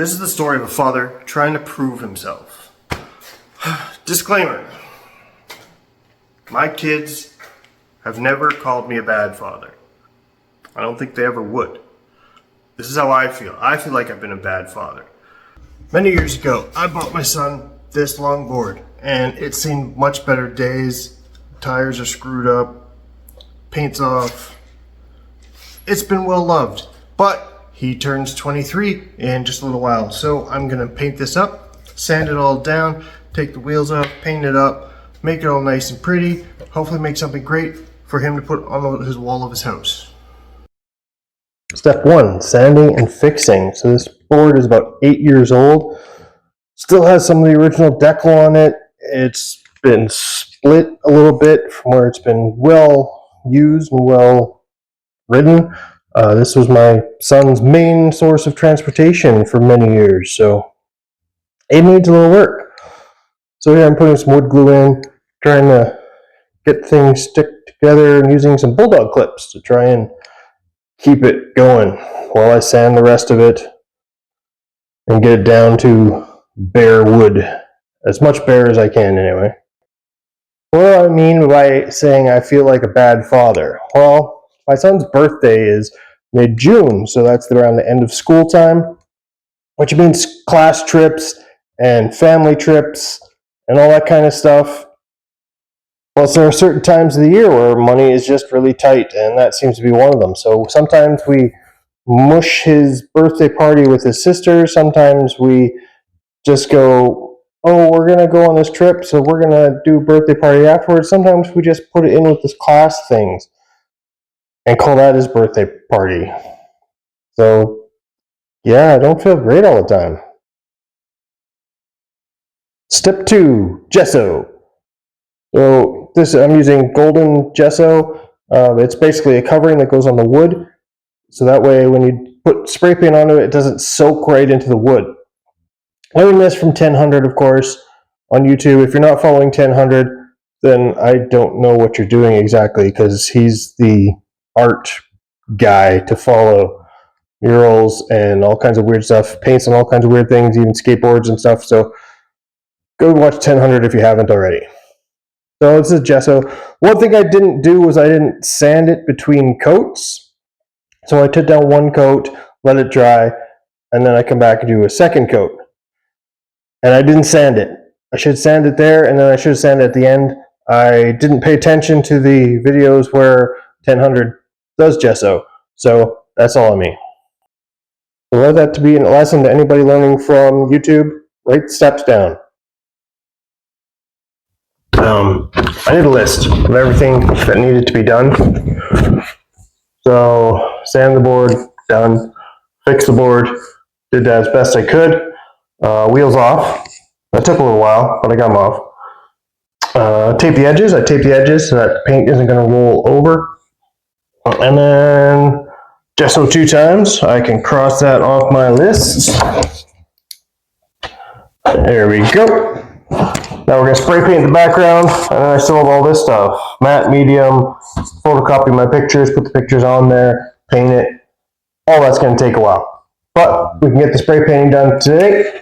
This is the story of a father trying to prove himself. Disclaimer. My kids have never called me a bad father. I don't think they ever would. This is how I feel. I feel like I've been a bad father. Many years ago, I bought my son this longboard, and it's seen much better days. Tires are screwed up, paint's off. It's been well loved, but he turns 23 in just a little while. So I'm gonna paint this up, sand it all down, take the wheels off, paint it up, make it all nice and pretty, hopefully make something great for him to put on his wall of his house. Step 1, sanding and fixing. So this board is about 8 years old. Still has some of the original decal on it. It's been split a little bit from where it's been well used and well ridden. This was my son's main source of transportation for many years, so it needs a little work. So here I'm putting some wood glue in, trying to get things stick together and using some bulldog clips to try and keep it going while I sand the rest of it and get it down to bare wood. As much bare as I can anyway. What do I mean by saying I feel like a bad father? Well, my son's birthday is mid-June, so that's around the end of school time, which means class trips and family trips and all that kind of stuff. Plus, there are certain times of the year where money is just really tight, and that seems to be one of them. So sometimes we mush his birthday party with his sister. Sometimes we just go, oh, we're going to go on this trip, so we're going to do a birthday party afterwards. Sometimes we just put it in with his class things and call that his birthday party. So, yeah, I don't feel great all the time. Step 2, gesso. So I'm using golden gesso. It's basically a covering that goes on the wood. So that way when you put spray paint onto it, it doesn't soak right into the wood. Learning this from 1000, of course, on YouTube. If you're not following 1000, then I don't know what you're doing exactly, because he's the art guy to follow. Murals and all kinds of weird stuff, paints on all kinds of weird things, even skateboards and stuff. So go watch 1000 if you haven't already. So this is gesso. One thing I didn't do was I didn't sand it between coats. So I took down one coat, let it dry, and then I come back and do a second coat. And I didn't sand it. I should sand it there, and then I should sand it at the end. I didn't pay attention to the videos where 1000 does gesso. So that's all on me. So let that to be a lesson to anybody learning from YouTube. Write steps down. I did a list of everything that needed to be done. So sand the board, done. Fix the board, did that as best I could. Wheels off. That took a little while, but I got them off. Tape the edges. I taped the edges so that the paint isn't going to roll over. And then gesso 2 times. I can cross that off my list. There we go. Now we're going to spray paint the background, and then I still have all this stuff. Matte, medium, photocopy my pictures, put the pictures on there, paint it. All that's going to take a while. But we can get the spray painting done today.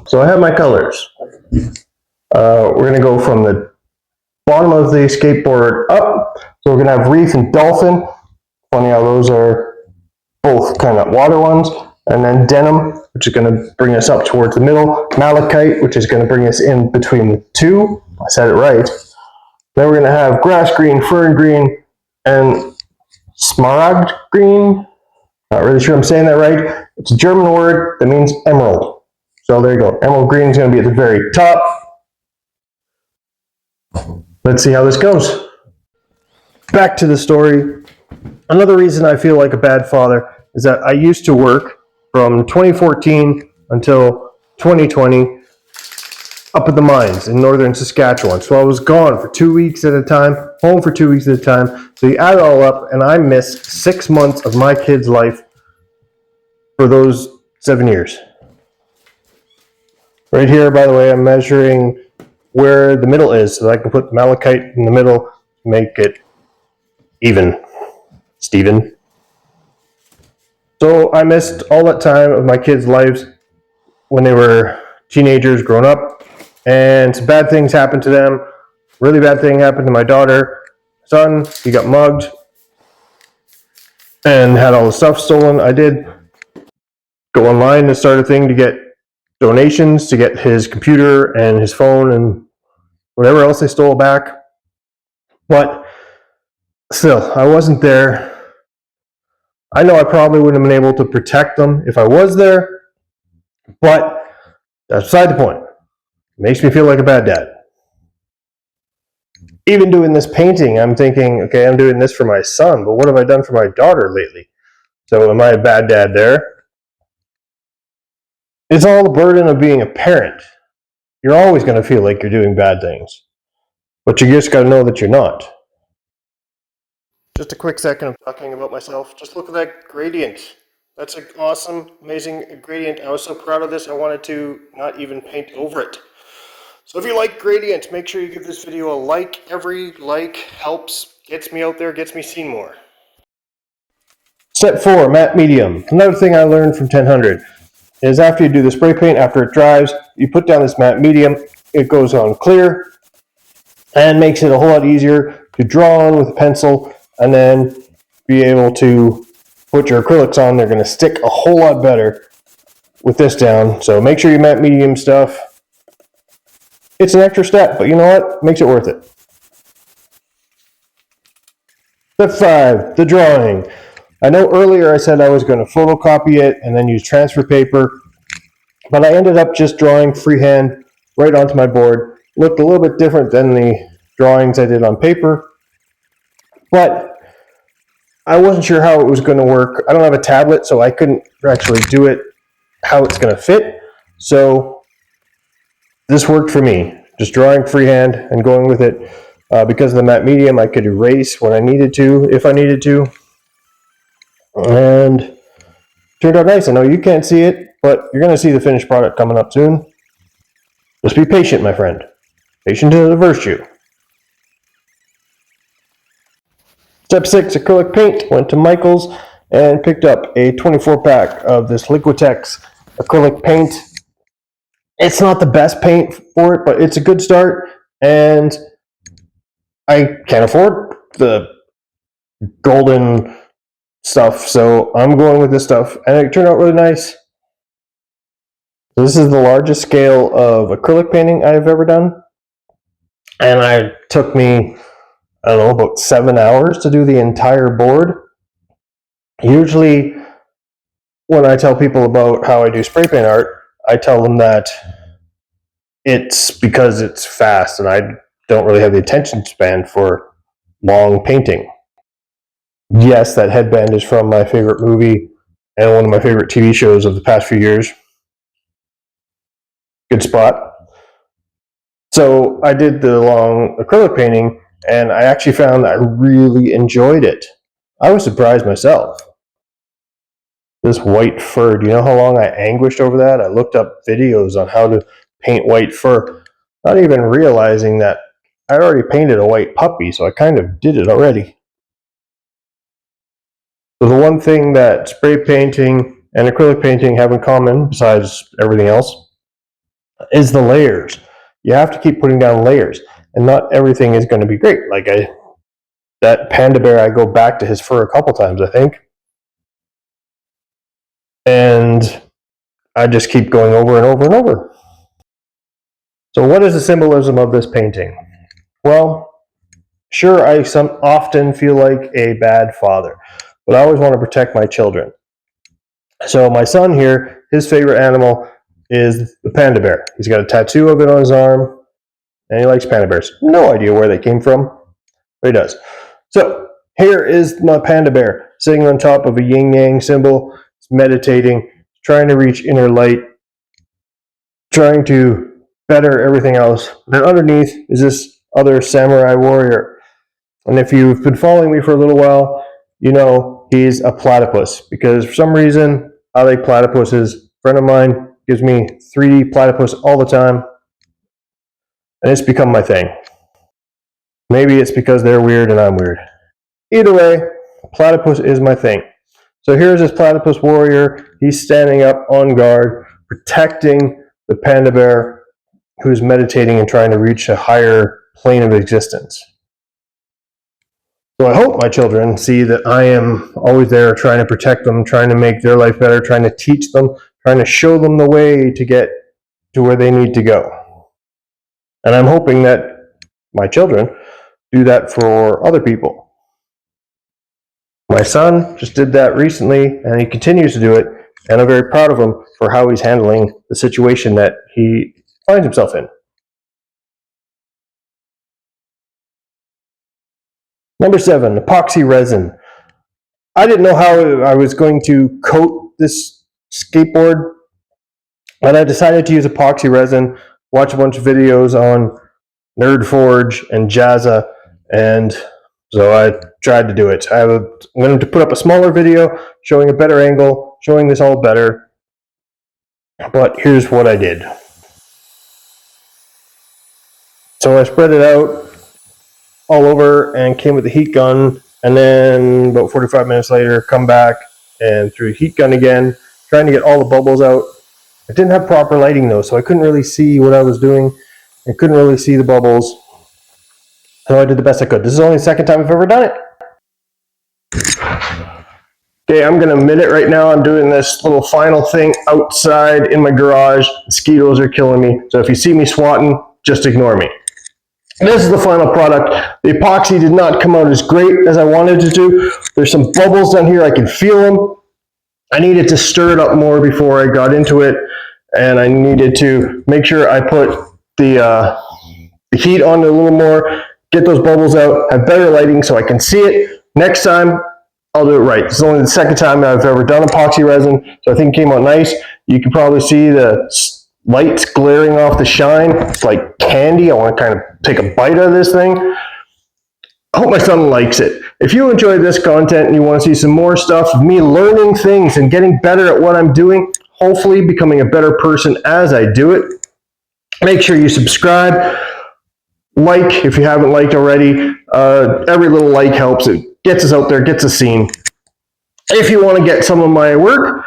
So I have my colors. We're going to go from the bottom of the skateboard up. So we're going to have Reef and Dolphin. Funny how those are both kind of water ones. And then Denim, which is going to bring us up towards the middle. Malachite, which is going to bring us in between the two. I said it right. Then we're going to have Grass Green, Fern Green, and Smaragd Green. Not really sure I'm saying that right. It's a German word that means emerald. So there you go. Emerald green is going to be at the very top. Let's see how this goes. Back to the story. Another reason I feel like a bad father is that I used to work from 2014 until 2020 up at the mines in northern Saskatchewan. So I was gone for 2 weeks at a time, home for 2 weeks at a time. So you add it all up, and I missed 6 months of my kid's life for those 7 years. Right here, by the way, I'm measuring where the middle is, so I can put the malachite in the middle to make it even. Steven. So I missed all that time of my kids' lives when they were teenagers, grown up, and some bad things happened to them. Really bad thing happened to my daughter. Son, he got mugged and had all the stuff stolen. I did go online and start a thing to get donations to get his computer and his phone and whatever else they stole back. But still, I wasn't there. I know I probably wouldn't have been able to protect them if I was there, but that's beside the point. It makes me feel like a bad dad. Even doing this painting, I'm thinking, okay, I'm doing this for my son, but what have I done for my daughter lately? So am I a bad dad there? It's all the burden of being a parent. You're always going to feel like you're doing bad things, but you just got to know that you're not. Just a quick second of talking about myself. Just look at that gradient. That's an awesome, amazing gradient. I was so proud of this, I wanted to not even paint over it. So if you like gradient, make sure you give this video a like. Every like helps, gets me out there, gets me seen more. Step 4, matte medium. Another thing I learned from 1000 is after you do the spray paint, after it dries, you put down this matte medium, it goes on clear and makes it a whole lot easier to draw on with a pencil and then be able to put your acrylics on. They're going to stick a whole lot better with this down. So make sure you matte medium stuff. It's an extra step, but you know what? Makes it worth it. Step 5, the drawing. I know earlier I said I was going to photocopy it and then use transfer paper, but I ended up just drawing freehand right onto my board. Looked a little bit different than the drawings I did on paper, but I wasn't sure how it was going to work. I don't have a tablet, so I couldn't actually do it how it's going to fit. So this worked for me, just drawing freehand and going with it. Because of the matte medium, I could erase when I needed to, if I needed to. And turned out nice. I know you can't see it, but you're going to see the finished product coming up soon. Just be patient, my friend. Patient is a virtue. Step 6, acrylic paint. Went to Michael's and picked up a 24-pack of this Liquitex acrylic paint. It's not the best paint for it, but it's a good start. And I can't afford the golden stuff, so I'm going with this stuff, and it turned out really nice. So this is the largest scale of acrylic painting I've ever done, and it took me, I don't know, about 7 hours to do the entire board. Usually when I tell people about how I do spray paint art, I tell them that it's because it's fast and I don't really have the attention span for long painting. Yes, that headband is from my favorite movie and one of my favorite TV shows of the past few years. Good spot. So I did the long acrylic painting and I actually found I really enjoyed it. I was surprised myself. This white fur, do you know how long I anguished over that? I looked up videos on how to paint white fur, not even realizing that I already painted a white puppy, so I kind of did it already. So the one thing that spray painting and acrylic painting have in common, besides everything else, is the layers. You have to keep putting down layers, and not everything is going to be great. Like that panda bear, I go back to his fur a couple times, I think. And I just keep going over and over and over. So what is the symbolism of this painting? Well, sure, I often feel like a bad father, but I always want to protect my children. So my son here, his favorite animal is the panda bear. He's got a tattoo of it on his arm, and he likes panda bears. No idea where they came from, but he does. So here is my panda bear sitting on top of a yin-yang symbol. He's meditating, trying to reach inner light, trying to better everything else. Then underneath is this other samurai warrior. And if you've been following me for a little while, you know he's a platypus, because for some reason I like platypuses. A friend of mine gives me 3D platypus all the time, and it's become my thing. Maybe it's because they're weird and I'm weird. Either way, platypus is my thing. So here's this platypus warrior. He's standing up on guard, protecting the panda bear who's meditating and trying to reach a higher plane of existence. So I hope my children see that I am always there trying to protect them, trying to make their life better, trying to teach them, trying to show them the way to get to where they need to go. And I'm hoping that my children do that for other people. My son just did that recently, and he continues to do it, and I'm very proud of him for how he's handling the situation that he finds himself in. Number 7, epoxy resin. I didn't know how I was going to coat this skateboard, and I decided to use epoxy resin, watch a bunch of videos on NerdForge and Jazza, and so I tried to do it. I'm going to put up a smaller video showing a better angle, showing this all better, but here's what I did. So I spread it out all over and came with the heat gun, and then about 45 minutes later come back and threw a heat gun again, trying to get all the bubbles out. I didn't have proper lighting though, so I couldn't really see what I was doing. I couldn't really see the bubbles, so I did the best I could. This is only the second time I've ever done it. Okay, I'm gonna admit it right now, I'm doing this little final thing outside in my garage. Mosquitoes are killing me, so if you see me swatting, just ignore me. This is the final product. The epoxy did not come out as great as I wanted it to. There's some bubbles down here, I can feel them. I needed to stir it up more before I got into it, and I needed to make sure I put the heat on it a little more, get those bubbles out, have better lighting so I can see it. Next time, I'll do it right. This is only the second time I've ever done epoxy resin, so I think it came out nice. You can probably see the lights glaring off the shine. It's like candy. I want to kind of take a bite out of this thing. I hope my son likes it. If you enjoy this content and you want to see some more stuff of me learning things and getting better at what I'm doing, hopefully becoming a better person as I do it, make sure you subscribe. Like if you haven't liked already. Every little like helps. It gets us out there, gets us seen. If you want to get some of my work,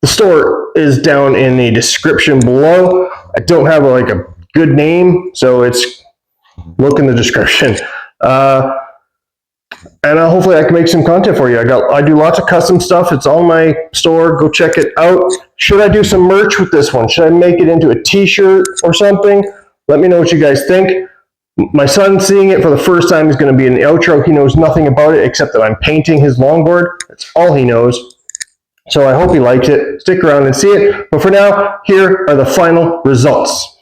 the store is down in the description below. I don't have a good name, so look in the description. And hopefully I can make some content for you. I do lots of custom stuff. It's on my store. Go check it out. Should I do some merch with this one? Should I make it into a t-shirt or something? Let me know what you guys think. My son seeing it for the first time is going to be in the outro. He knows nothing about it except that I'm painting his longboard. That's all he knows. So I hope he likes it. Stick around and see it. But for now, here are the final results.